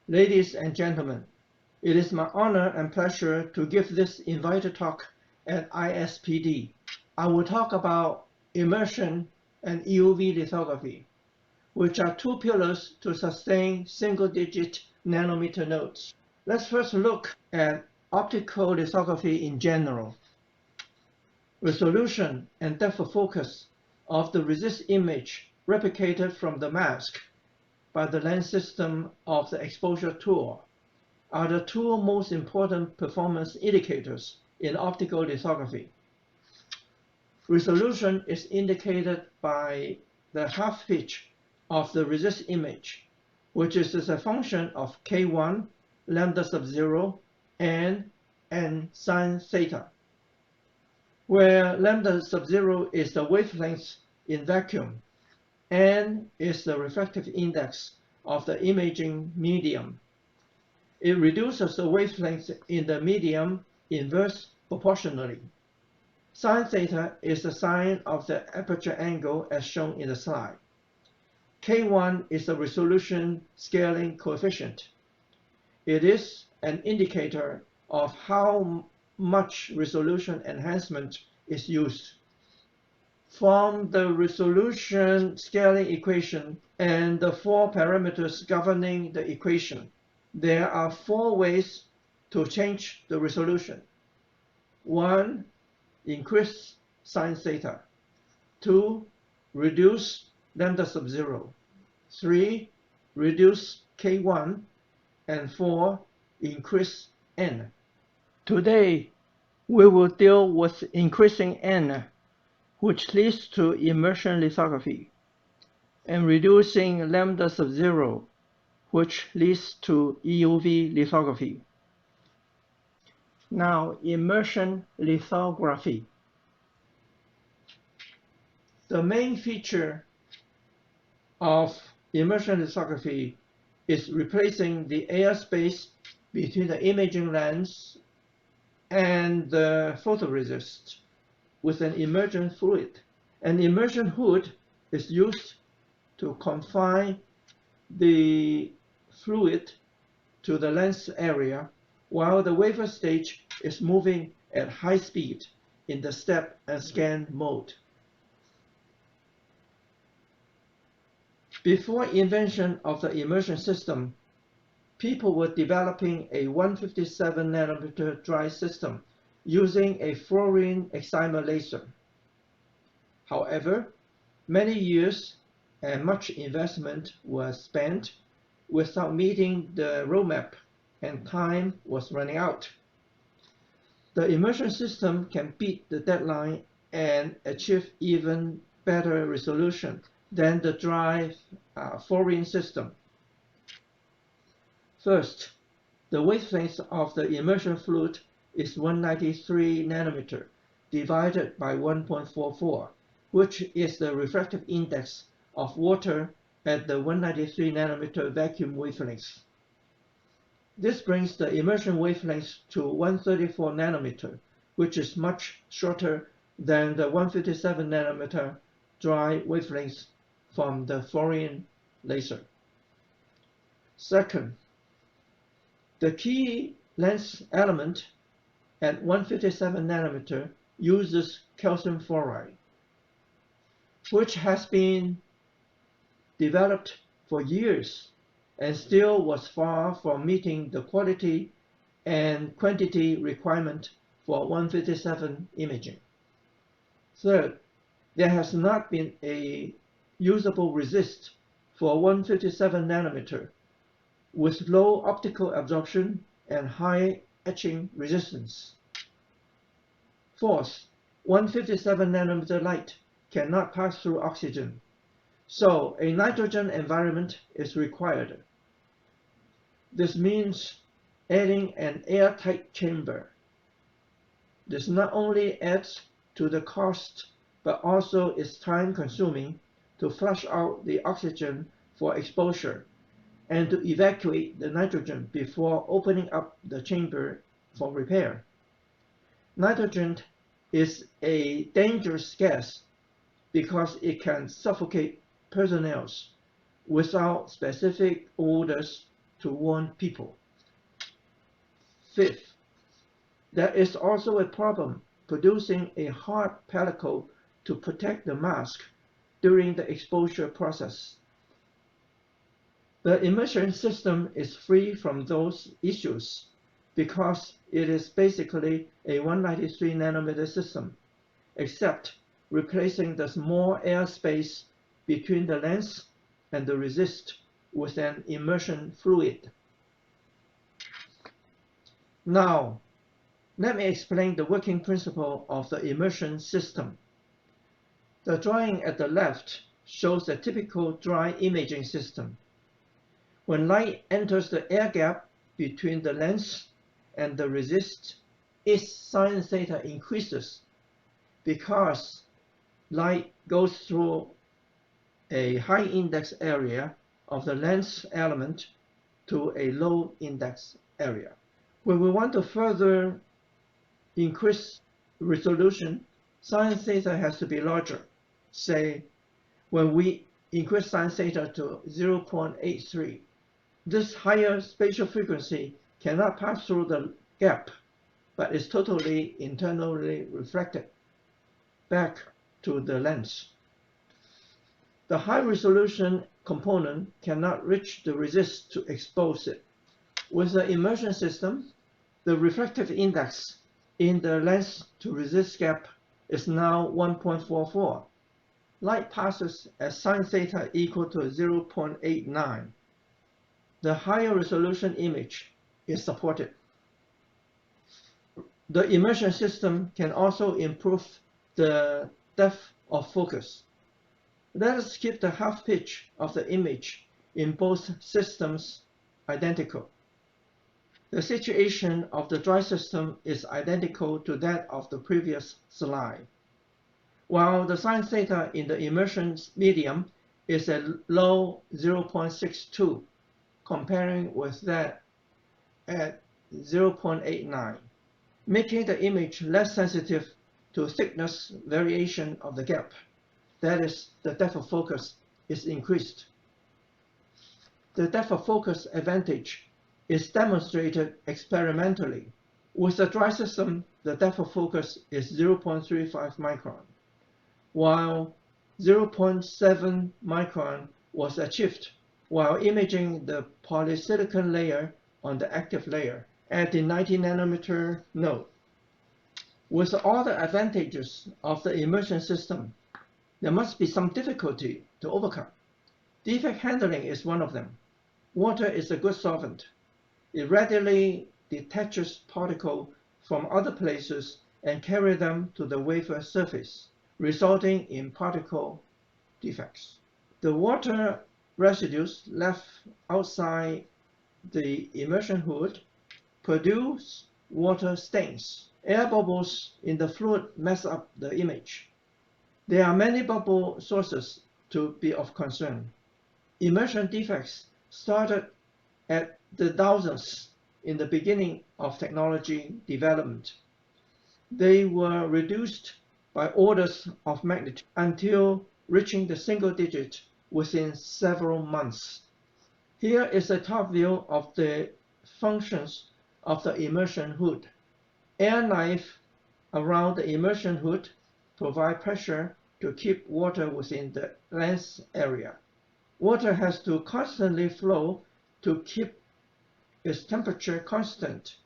Ladies and gentlemen, it is my honor and pleasure to give this invited talk at ISPD. I will talk about immersion and EUV lithography, which are two pillars to sustain single-digit nanometer nodes. Let's first look at optical lithography in general. Resolution and depth of focus of the resist image replicated from the mask by the lens system of the exposure tool are the two most important performance indicators in optical lithography. Resolution is indicated by the half pitch of the resist image, which is a function of K1, lambda sub 0, and n sine theta, where lambda sub 0 is the wavelength in vacuum, n is the refractive index of the imaging medium. It reduces the wavelength in the medium inverse proportionally. Sine theta is the sine of the aperture angle as shown in the slide. K1 is the resolution scaling coefficient. It is an indicator of how much resolution enhancement is used. From the resolution scaling equation and the four parameters governing the equation, there are four ways to change the resolution. 1. Increase sine theta. 2. Reduce lambda sub 0. 3. Reduce K1. And 4. Increase n. Today, we will deal with increasing n, which leads to immersion lithography, and reducing lambda sub 0, which leads to EUV lithography. Now, immersion lithography. The main feature of immersion lithography is replacing the airspace between the imaging lens and the photoresist with an immersion fluid. An immersion hood is used to confine the fluid to the lens area while the wafer stage is moving at high speed in the step and scan mode. Before invention of the immersion system, people were developing a 157 nanometer dry system using a fluorine excimer laser. However, many years and much investment was spent without meeting the roadmap, and time was running out. The immersion system can beat the deadline and achieve even better resolution than the dry fluorine system. First, the wavelength of the immersion fluid is 193 nanometer divided by 1.44, which is the refractive index of water at the 193 nanometer vacuum wavelength. This brings the immersion wavelength to 134 nanometer, which is much shorter than the 157 nanometer dry wavelength from the fluorine laser. Second, the key lens element at 157 nanometer uses calcium fluoride, which has been developed for years and still was far from meeting the quality and quantity requirement for 157 imaging. Third, there has not been a usable resist for 157 nanometer with low optical absorption and high etching resistance. Fourth, 157 nanometer light cannot pass through oxygen, so a nitrogen environment is required. This means adding an airtight chamber. This not only adds to the cost, but also is time-consuming to flush out the oxygen for exposure and to evacuate the nitrogen before opening up the chamber for repair. Nitrogen is a dangerous gas because it can suffocate personnel without specific orders to warn people. Fifth, there is also a problem producing a hard pellicle to protect the mask during the exposure process. The immersion system is free from those issues because it is basically a 193 nanometer system, except replacing the small air space between the lens and the resist with an immersion fluid. Now, let me explain the working principle of the immersion system. The drawing at the left shows a typical dry imaging system. When light enters the air gap between the lens and the resist, its sin theta increases because light goes through a high index area of the lens element to a low index area. When we want to further increase resolution, sin theta has to be larger. Say, when we increase sin theta to 0.83, this higher spatial frequency cannot pass through the gap, but is totally internally reflected back to the lens. The high resolution component cannot reach the resist to expose it. With the immersion system, the refractive index in the lens to resist gap is now 1.44. Light passes at sin theta equal to 0.89. The higher resolution image is supported. The immersion system can also improve the depth of focus. Let us keep the half pitch of the image in both systems identical. The situation of the dry system is identical to that of the previous slide. While the sin theta in the immersion medium is a low 0.62, comparing with that at 0.89, making the image less sensitive to thickness variation of the gap. That is, the depth of focus is increased. The depth of focus advantage is demonstrated experimentally. With the dry system, the depth of focus is 0.35 micron, while 0.7 micron was achieved while imaging the polysilicon layer on the active layer at the 90 nanometer node. With all the advantages of the immersion system, there must be some difficulty to overcome. Defect handling is one of them. Water is a good solvent. It readily detaches particles from other places and carries them to the wafer surface, resulting in particle defects. The water residues left outside the immersion hood produce water stains. Air bubbles in the fluid mess up the image. There are many bubble sources to be of concern. Immersion defects started at the thousands in the beginning of technology development. They were reduced by orders of magnitude until reaching the single digit within several months. Here is a top view of the functions of the immersion hood. Air knife around the immersion hood provide pressure to keep water within the lens area. Water has to constantly flow to keep its temperature constant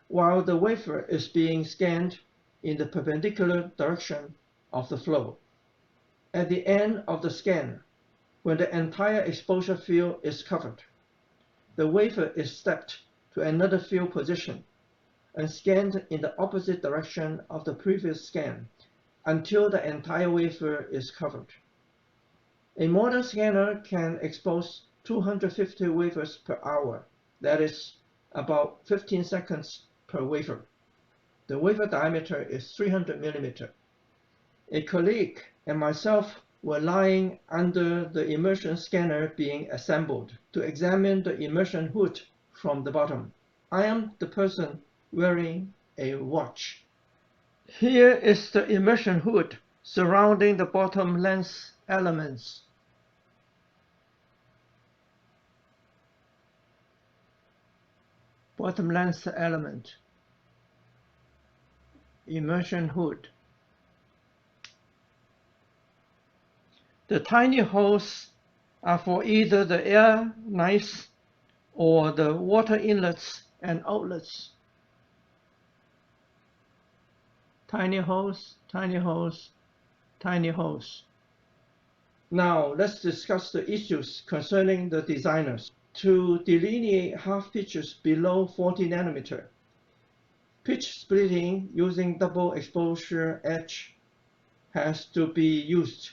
while the wafer is being scanned in the perpendicular direction of the flow. At the end of the scan, when the entire exposure field is covered, the wafer is stepped to another field position and scanned in the opposite direction of the previous scan until the entire wafer is covered. A modern scanner can expose 250 wafers per hour, that is, about 15 seconds per wafer. The wafer diameter is 300 millimeters. A colleague and myself were lying under the immersion scanner being assembled to examine the immersion hood from the bottom. I am the person wearing a watch. Here is the immersion hood surrounding the bottom lens elements. bottom length element, immersion hood. The tiny holes are for either the air knives or the water inlets and outlets. Tiny holes, tiny holes, tiny holes. Now let's discuss the issues concerning the designers. To delineate half pitches below 40 nanometer, pitch splitting using double exposure etch has to be used.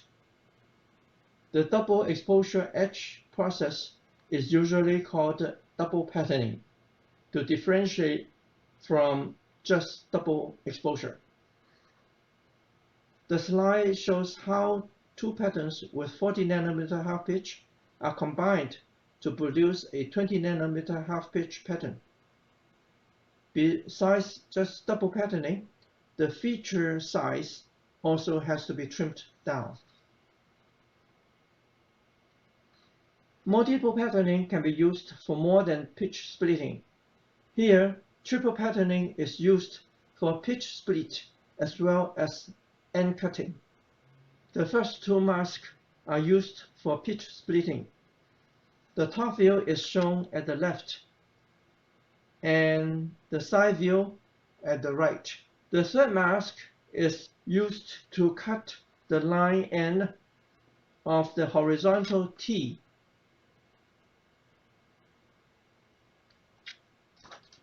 The double exposure etch process is usually called double patterning to differentiate from just double exposure. The slide shows how two patterns with 40 nanometer half pitch are combined to produce a 20 nanometer half pitch pattern. Besides just double patterning, the feature size also has to be trimmed down. Multiple patterning can be used for more than pitch splitting. Here, triple patterning is used for pitch split as well as end cutting. The first two masks are used for pitch splitting. The top view is shown at the left and the side view at the right. The third mask is used to cut the line end of the horizontal T,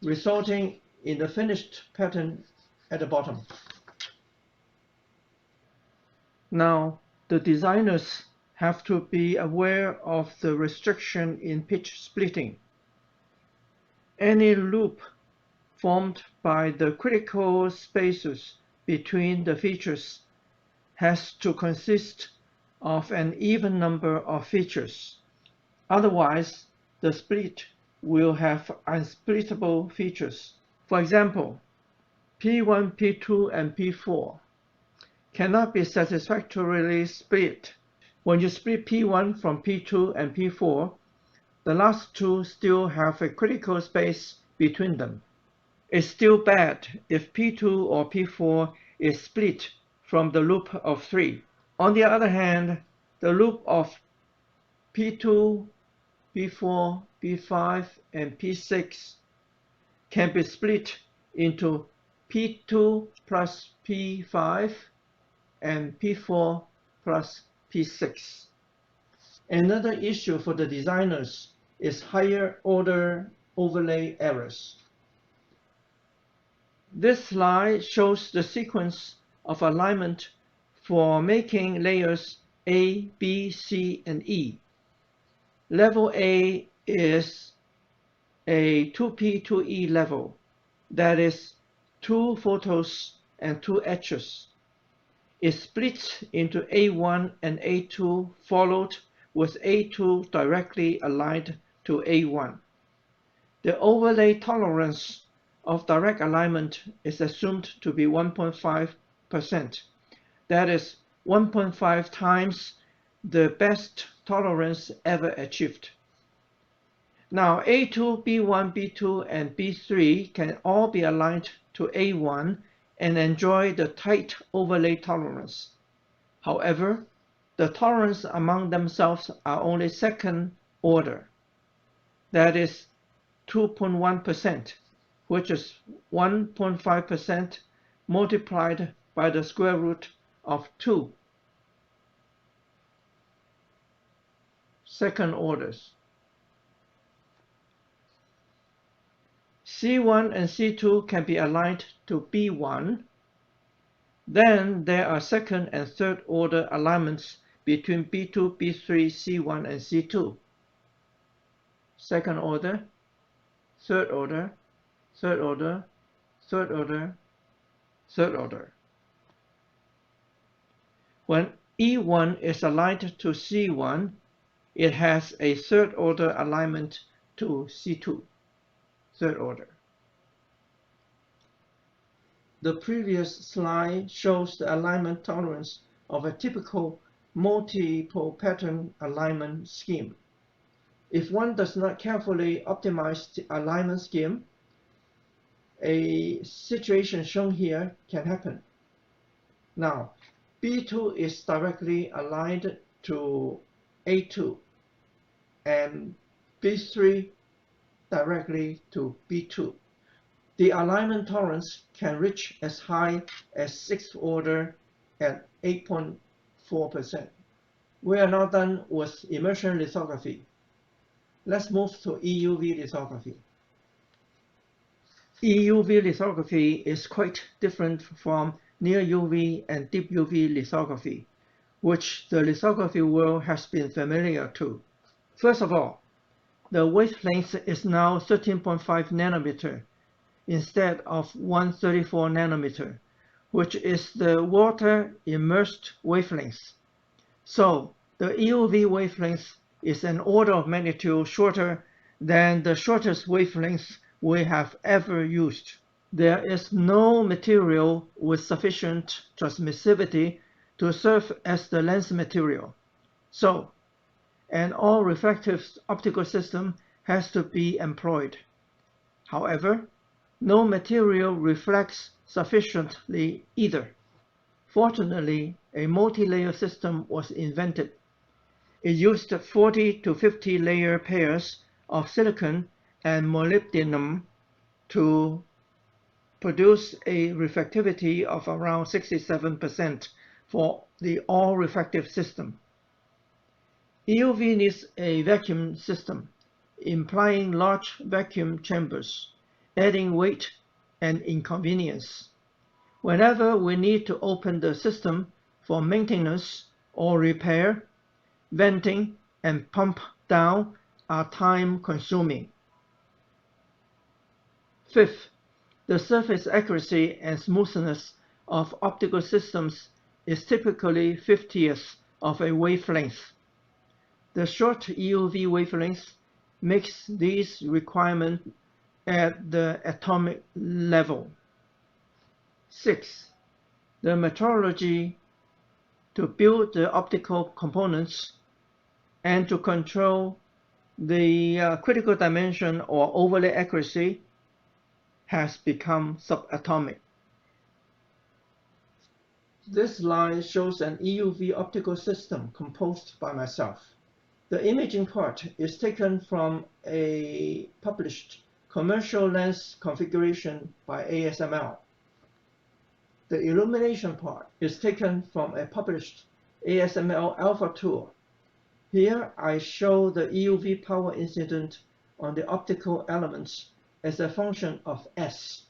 resulting in the finished pattern at the bottom. Now, the designers have to be aware of the restriction in pitch splitting. Any loop formed by the critical spaces between the features has to consist of an even number of features. Otherwise, the split will have unsplittable features. For example, P1, P2, and P4 cannot be satisfactorily split. When you split P1 from P2 and P4, the last two still have a critical space between them. It's still bad if P2 or P4 is split from the loop of 3. On the other hand, the loop of P2, P4, P5, and P6 can be split into P2 plus P5 and P4 plus P6. Another issue for the designers is higher order overlay errors. This slide shows the sequence of alignment for making layers A, B, C, and E. Level A is a 2P2E level, that is 2 photos and 2 etches. It splits into A1 and A2, followed with A2 directly aligned to A1. The overlay tolerance of direct alignment is assumed to be 1.5%. That is 1.5 times the best tolerance ever achieved. Now, A2, B1, B2, and B3 can all be aligned to A1 and enjoy the tight overlay tolerance. However, the tolerance among themselves are only second order. That is 2.1%, which is 1.5% multiplied by the square root of 2 second orders. C1 and C2 can be aligned to B1. Then there are second and third order alignments between B2, B3, C1, and C2. Second order, third order, third order, third order, third order. When E1 is aligned to C1, it has a third order alignment to C2, third order. The previous slide shows the alignment tolerance of a typical multiple pattern alignment scheme. If one does not carefully optimize the alignment scheme, a situation shown here can happen. Now, B2 is directly aligned to A2 and B3 directly to B2. The alignment tolerance can reach as high as 6th order at 8.4%. We are now done with immersion lithography. Let's move to EUV lithography. EUV lithography is quite different from near UV and deep UV lithography, which the lithography world has been familiar to. First of all, the wavelength is now 13.5 nanometer instead of 134 nanometer, which is the water immersed wavelength. So the EUV wavelength is an order of magnitude shorter than the shortest wavelength we have ever used. There is no material with sufficient transmissivity to serve as the lens material. So an all-reflective optical system has to be employed. However, no material reflects sufficiently either. Fortunately, a multi-layer system was invented. It used 40 to 50 layer pairs of silicon and molybdenum to produce a reflectivity of around 67% for the all-reflective system. EUV needs a vacuum system, implying large vacuum chambers, adding weight and inconvenience. Whenever we need to open the system for maintenance or repair, venting and pump down are time-consuming. Fifth, the surface accuracy and smoothness of optical systems is typically 50th of a wavelength. The short EUV wavelength makes these requirements at the atomic level. 6. The metrology to build the optical components and to control the critical dimension or overlay accuracy has become subatomic. This slide shows an EUV optical system composed by myself. The imaging part is taken from a published commercial lens configuration by ASML. The illumination part is taken from a published ASML alpha tool. Here I show the EUV power incident on the optical elements as a function of S,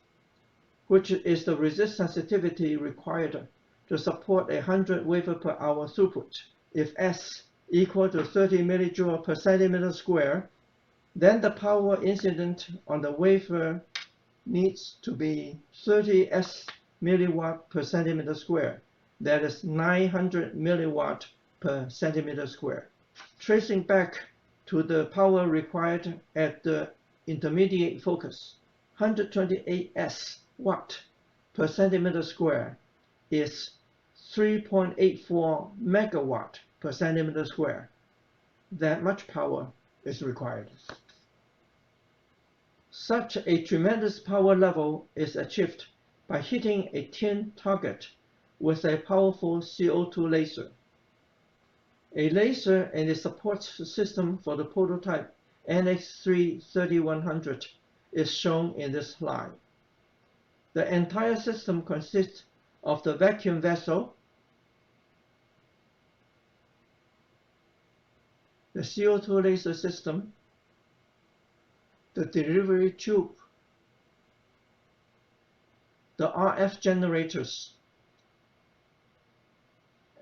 which is the resist sensitivity required to support 100 wafer per hour throughput. If S equal to 30 millijoule per centimeter square, then the power incident on the wafer needs to be 30 S milliwatt per centimeter square. That is 900 milliwatt per centimeter square. Tracing back to the power required at the intermediate focus, 128 S watt per centimeter square is 3.84 megawatt per centimeter square. That much power is required. Such a tremendous power level is achieved by hitting a tin target with a powerful CO2 laser. A laser and a support system for the prototype NX3-3100 is shown in this slide. The entire system consists of the vacuum vessel, the CO2 laser system, the delivery tube, the RF generators,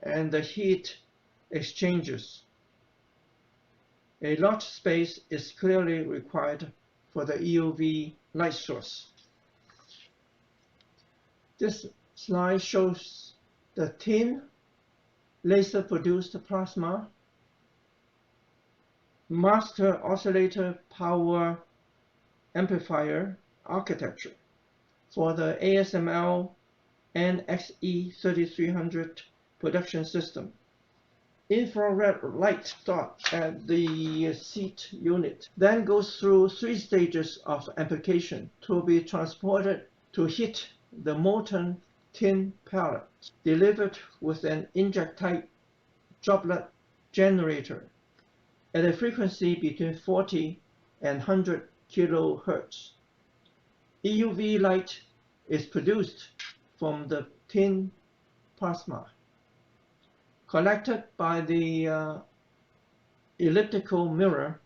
and the heat exchangers. A large space is clearly required for the EUV light source. This slide shows the tin laser-produced plasma, master oscillator power amplifier architecture for the ASML NXE3300 production system. infrared light starts at the seat unit, then goes through 3 stages of application to be transported to heat the molten tin pellet, delivered with an inject-type droplet generator at a frequency between 40 and 100 kHz. EUV light is produced from the tin plasma, collected by the elliptical mirror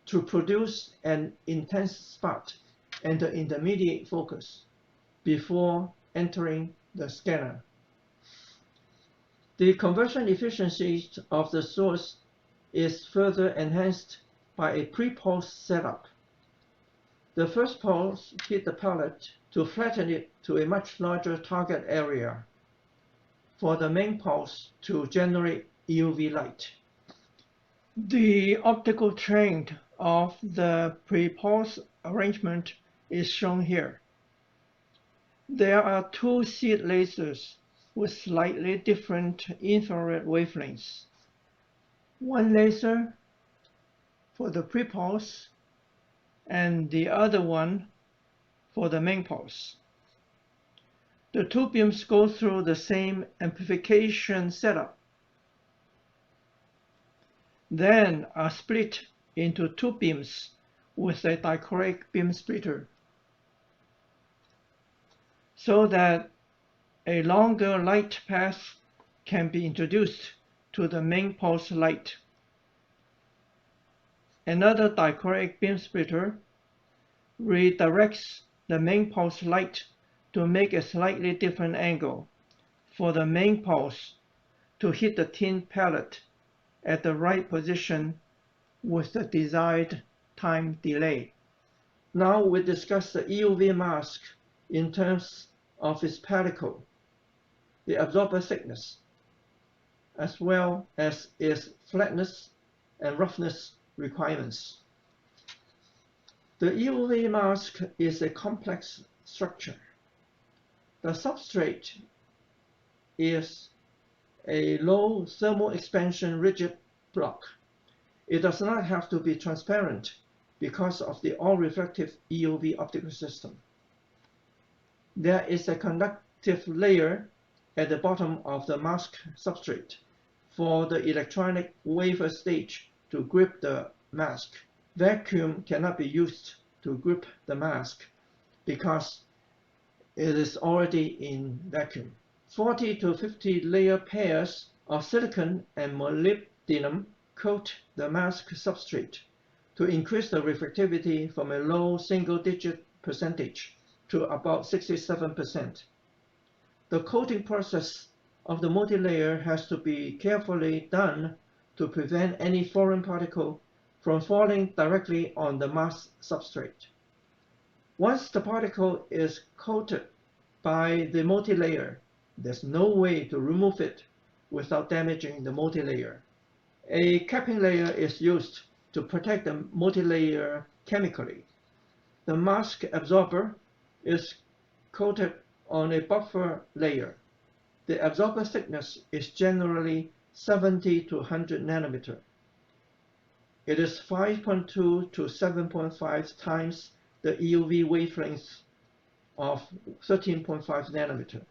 to produce an intense spot and the intermediate focus before entering the scanner. The conversion efficiency of the source is further enhanced by a pre-pulse setup. The first pulse hits the pellet to flatten it to a much larger target area for the main pulse to generate EUV light. The optical trend of the pre-pulse arrangement is shown here. There are 2 seed lasers with slightly different infrared wavelengths. One laser for the pre-pulse and the other one for the main pulse. The 2 beams go through the same amplification setup, then are split into 2 beams with a dichroic beam splitter, so that a longer light path can be introduced to the main pulse light. Another dichroic beam splitter redirects the main pulse light to make a slightly different angle for the main pulse to hit the tin pellet at the right position with the desired time delay. Now we discuss the EUV mask in terms of its pellicle, the absorber thickness, as well as its flatness and roughness requirements. The EUV mask is a complex structure. The substrate is a low thermal expansion rigid block. It does not have to be transparent because of the all-reflective EUV optical system. There is a conductive layer at the bottom of the mask substrate for the electronic wafer stage to grip the mask. Vacuum cannot be used to grip the mask because it is already in vacuum. 40 to 50 layer pairs of silicon and molybdenum coat the mask substrate to increase the reflectivity from a low single-digit percentage to about 67%. The coating process of the multilayer has to be carefully done to prevent any foreign particle from falling directly on the mask substrate. Once the particle is coated by the multilayer, there's no way to remove it without damaging the multilayer. A capping layer is used to protect the multilayer chemically. The mask absorber is coated on a buffer layer. The absorber thickness is generally 70 to 100 nanometer. It is 5.2 to 7.5 times the EUV wavelength of 13.5 nanometer.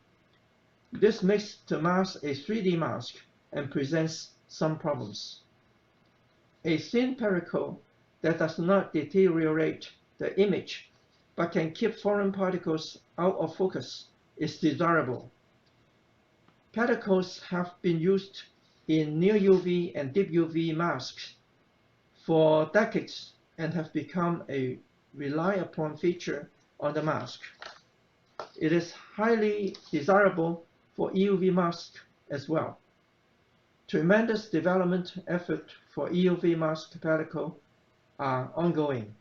This makes the mask a 3D mask and presents some problems. A thin pellicle that does not deteriorate the image but can keep foreign particles out of focus is desirable. Pellicles have been used in near UV and deep UV masks for decades and have become a relied upon feature on the mask. It is highly desirable for EUV mask as well. Tremendous development effort for EUV mask pellicle are ongoing.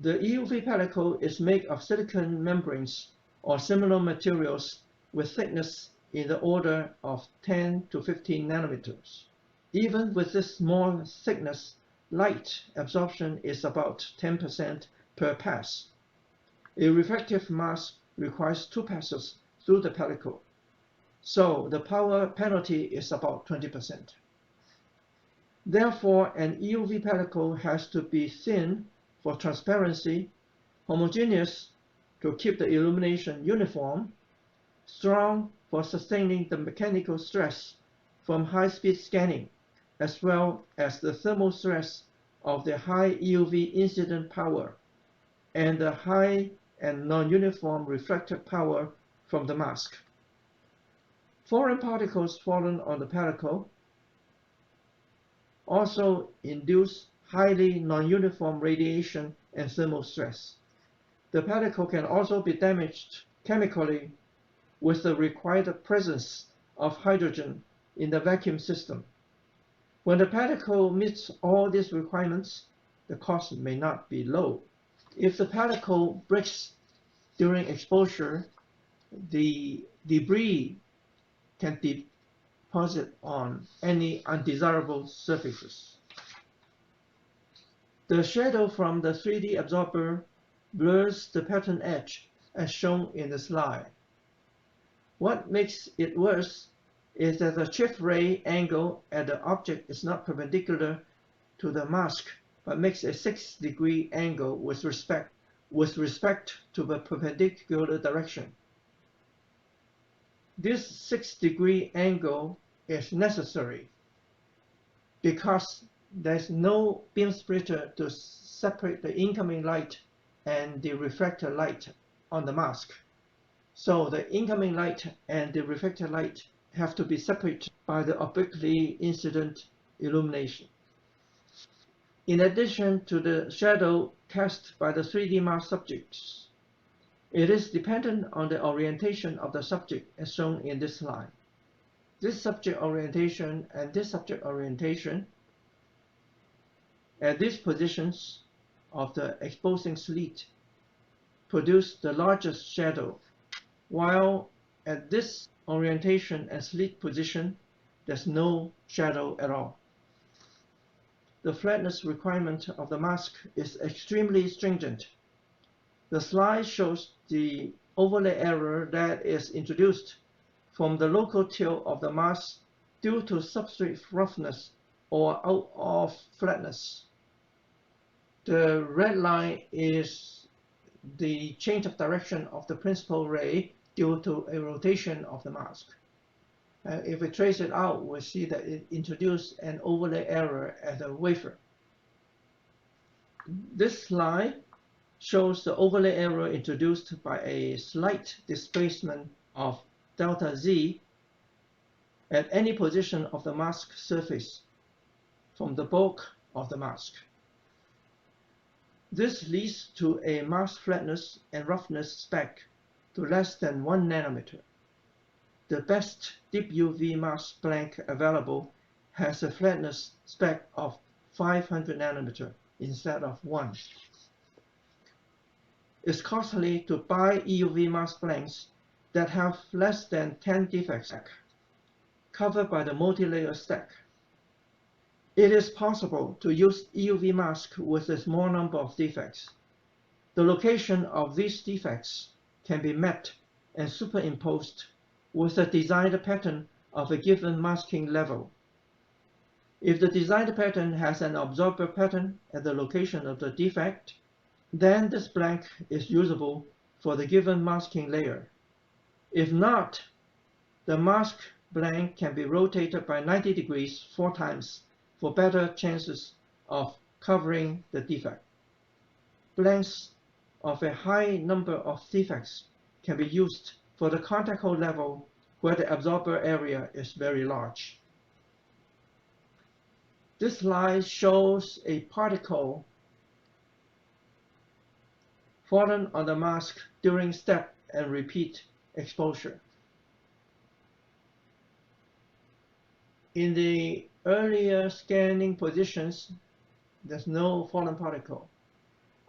The EUV pellicle is made of silicon membranes or similar materials with thickness in the order of 10 to 15 nanometers. Even with this small thickness, light absorption is about 10% per pass. A refractive mask requires 2 passes through the pellicle. so the power penalty is about 20%. Therefore, an EUV particle has to be thin for transparency, homogeneous to keep the illumination uniform, strong for sustaining the mechanical stress from high-speed scanning, as well as the thermal stress of the high EUV incident power and the high and non-uniform reflected power from the mask. Foreign particles fallen on the particle also induce highly non-uniform radiation and thermal stress. The particle can also be damaged chemically with the required presence of hydrogen in the vacuum system. When the particle meets all these requirements, the cost may not be low. If the particle breaks during exposure, the debris can deposit on any undesirable surfaces. The shadow from the 3D absorber blurs the pattern edge as shown in the slide. What makes it worse is that the shift ray angle at the object is not perpendicular to the mask, but makes a 6-degree angle with respect to the perpendicular direction. This 6-degree angle is necessary because there's no beam splitter to separate the incoming light and the reflected light on the mask. So the incoming light and the reflected light have to be separated by the obliquely incident illumination. In addition to the shadow cast by the 3D mask subjects, it is dependent on the orientation of the subject as shown in this slide. This subject orientation and this subject orientation at these positions of the exposing slit produce the largest shadow, while at this orientation and slit position, there's no shadow at all. The flatness requirement of the mask is extremely stringent. The slide shows the overlay error that is introduced from the local tilt of the mask due to substrate roughness or out of flatness. The red line is the change of direction of the principal ray due to a rotation of the mask. If we trace it out, we'll see that it introduced an overlay error at the wafer. This slide shows the overlay error introduced by a slight displacement of delta Z at any position of the mask surface from the bulk of the mask. This leads to a mask flatness and roughness spec to less than 1 nanometer. The best deep UV mask blank available has a flatness spec of 500 nanometer instead of 1. It's costly to buy EUV mask blanks that have less than 10 defects covered by the multi-layer stack. It is possible to use EUV mask with a small number of defects. The location of these defects can be mapped and superimposed with a designed pattern of a given masking level. If the designed pattern has an absorber pattern at the location of the defect, then this blank is usable for the given masking layer. If not, the mask blank can be rotated by 90 degrees 4 times for better chances of covering the defect. Blanks of a high number of defects can be used for the contact hole level where the absorber area is very large. This slide shows a particle fallen on the mask during step and repeat exposure. In the earlier scanning positions, there's no fallen particle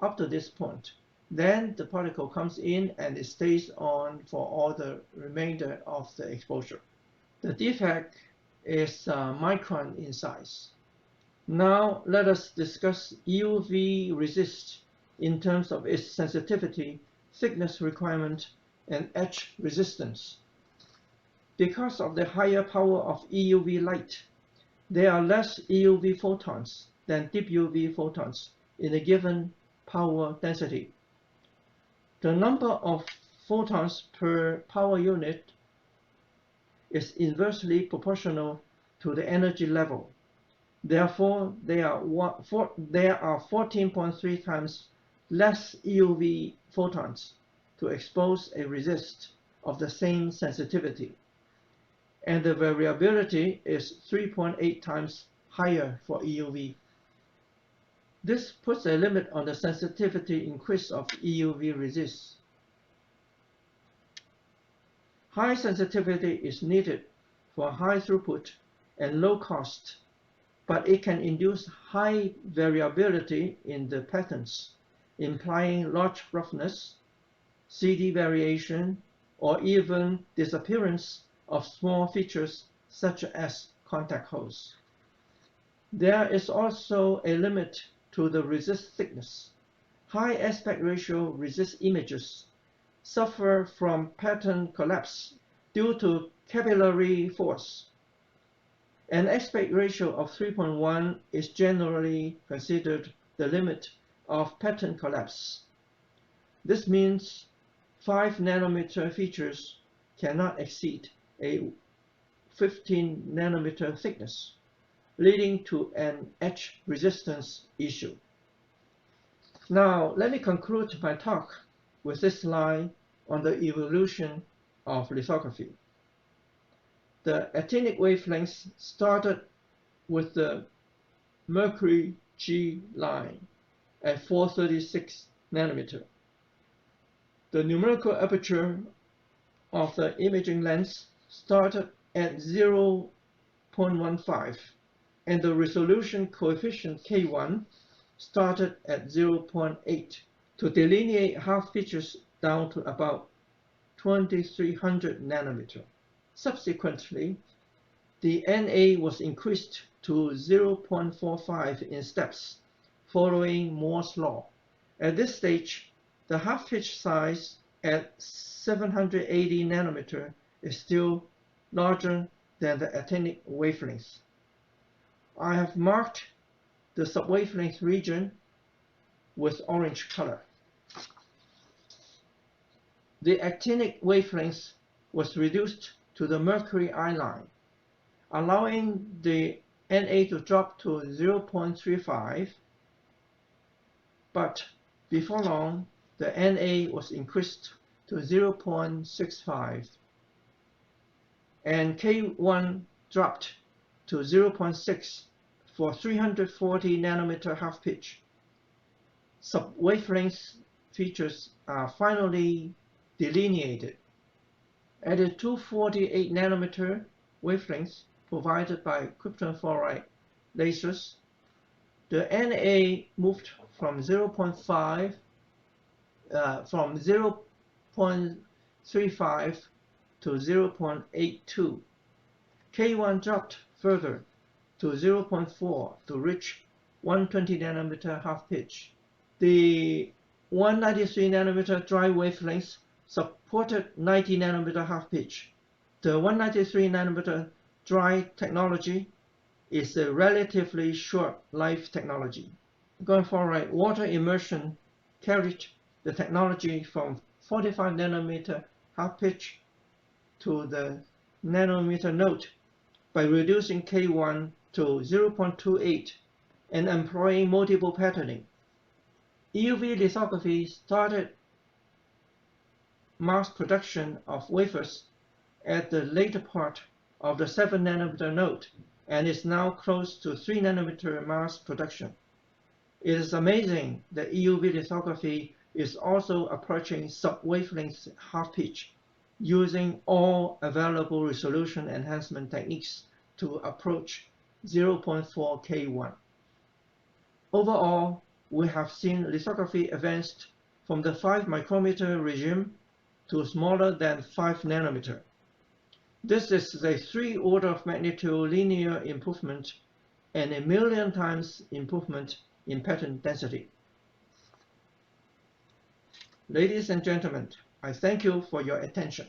up to this point. Then the particle comes in and it stays on for all the remainder of the exposure. The defect is micron in size. Now let us discuss EUV resist in terms of its sensitivity, thickness requirement, and etch resistance. Because of the higher power of EUV light, there are less EUV photons than deep UV photons in a given power density. The number of photons per power unit is inversely proportional to the energy level. Therefore, there are 14.3 times less EUV photons to expose a resist of the same sensitivity, and the variability is 3.8 times higher for EUV. This puts a limit on the sensitivity increase of EUV resists. High sensitivity is needed for high throughput and low cost, but it can induce high variability in the patterns, implying large roughness, CD variation, or even disappearance of small features such as contact holes. There is also a limit to the resist thickness. High aspect ratio resist images suffer from pattern collapse due to capillary force. An aspect ratio of 3.1 is generally considered the limit of pattern collapse. This means 5 nanometer features cannot exceed a 15 nanometer thickness, leading to an edge resistance issue. Now, let me conclude my talk with this slide on the evolution of lithography. The actinic wavelengths started with the mercury G line at 436 nanometer. The numerical aperture of the imaging lens started at 0.15, and the resolution coefficient K1 started at 0.8 to delineate half pitches down to about 2300 nanometer. Subsequently, the NA was increased to 0.45 in steps, following Moore's law. At this stage, the half pitch size at 780 nanometer is still larger than the actinic wavelength. I have marked the subwavelength region with orange color. The actinic wavelength was reduced to the mercury I line, allowing the NA to drop to 0.35, but before long, the NA was increased to 0.65, and K1 dropped to 0.6 for 340 nanometer half pitch. Subwavelength features are finally delineated. At the 248 nanometer wavelength provided by krypton fluoride lasers, the NA moved from 0.35 to 0.82. K1 dropped further to 0.4 to reach 120 nanometer half pitch. The 193 nanometer dry wavelength supported 90 nanometer half pitch. The 193 nanometer dry technology is a relatively short life technology. Going forward, water immersion carried the technology from 45 nanometer half pitch to the nanometer node by reducing K1 to 0.28 and employing multiple patterning. EUV lithography started mass production of wafers at the later part of the 7 nanometer node and is now close to 3 nanometer mass production. It is amazing that EUV lithography is also approaching sub-wavelength half pitch, using all available resolution enhancement techniques to approach 0.4 K1. Overall, we have seen lithography advanced from the 5 micrometer regime to smaller than 5 nanometer. This is a 3 order of magnitude linear improvement and 1,000,000 times improvement in pattern density. Ladies and gentlemen, I thank you for your attention.